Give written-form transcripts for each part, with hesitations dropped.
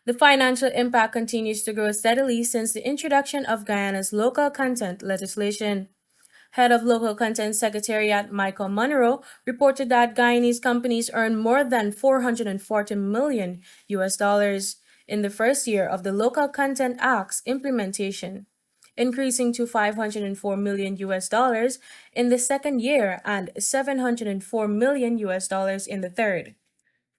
The financial impact continues to grow steadily since the introduction of Guyana's local content legislation. Head of Local Content Secretariat Michael Munroe reported that Guyanese companies earned more than 440 million US dollars in the first year of the Local Content Act's implementation, increasing to 504 million US dollars in the second year and 704 million US dollars in the third.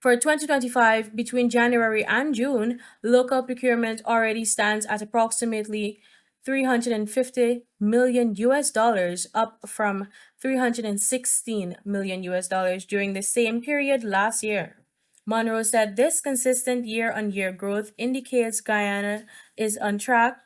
For 2025, between January and June, local procurement already stands at approximately 350 million US dollars, up from 316 million US dollars during the same period last year. Munroe said this consistent year on year growth indicates Guyana is on track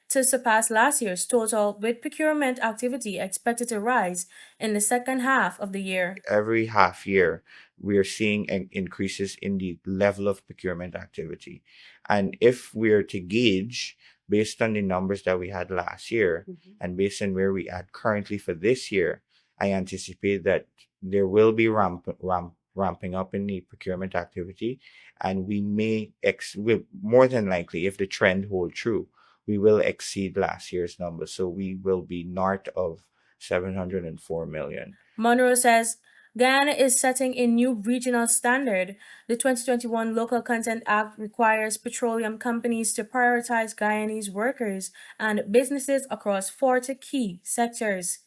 to surpass last year's total, with procurement activity expected to rise in the second half of the year. Every half year, we are seeing increases in the level of procurement activity. And if we're to gauge based on the numbers that we had last year and based on where we are currently for this year, I anticipate that there will be ramping up in the procurement activity, and we will more than likely, if the trend hold true, we will exceed last year's numbers. So we will be north of 704 million. Munroe says Guyana is setting a new regional standard. The 2021 Local Content Act requires petroleum companies to prioritize Guyanese workers and businesses across 40 key sectors.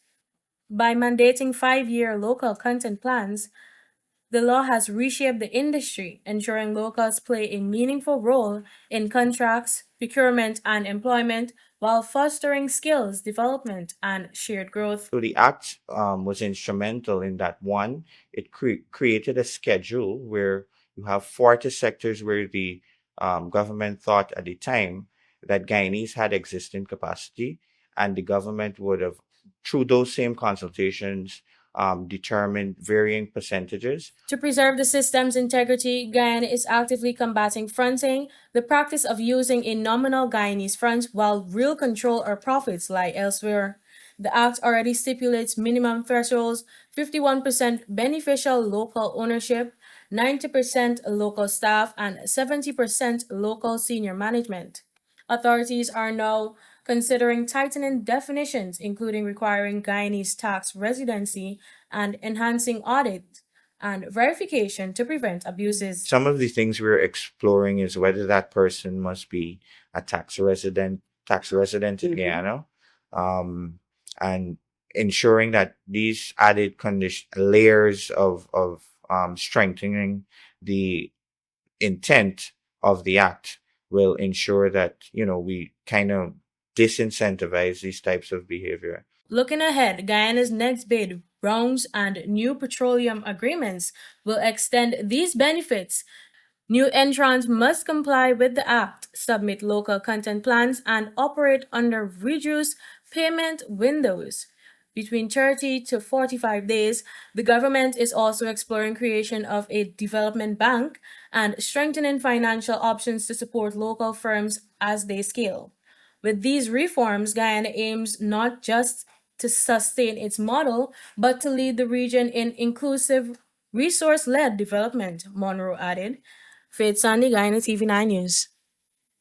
By mandating 5-year local content plans, the law has reshaped the industry, ensuring locals play a meaningful role in contracts, procurement, and employment while fostering skills development and shared growth. So the act was instrumental in that one, it created a schedule where you have 40 sectors where the government thought at the time that Guyanese had existing capacity, and the government would have, through those same consultations, determined varying percentages. To preserve the system's integrity, Guyana is actively combating fronting, the practice of using a nominal Guyanese front while real control or profits lie elsewhere. The Act already stipulates minimum thresholds: 51% beneficial local ownership, 90% local staff, and 70% local senior management. Authorities are now considering tightening definitions, including requiring Guyanese tax residency and enhancing audit and verification to prevent abuses. Some of the things we're exploring is whether that person must be a tax resident in Guyana, and ensuring that these added layers of strengthening the intent of the act will ensure that we kind of disincentivize these types of behavior. Looking ahead, Guyana's next bid rounds and new petroleum agreements will extend these benefits. New entrants must comply with the Act, submit local content plans, and operate under reduced payment windows. Between 30 to 45 days, the government is also exploring creation of a development bank and strengthening financial options to support local firms as they scale. With these reforms, Guyana aims not just to sustain its model, but to lead the region in inclusive, resource-led development, Munroe added. Faith Sandy, Guyana TV9 News.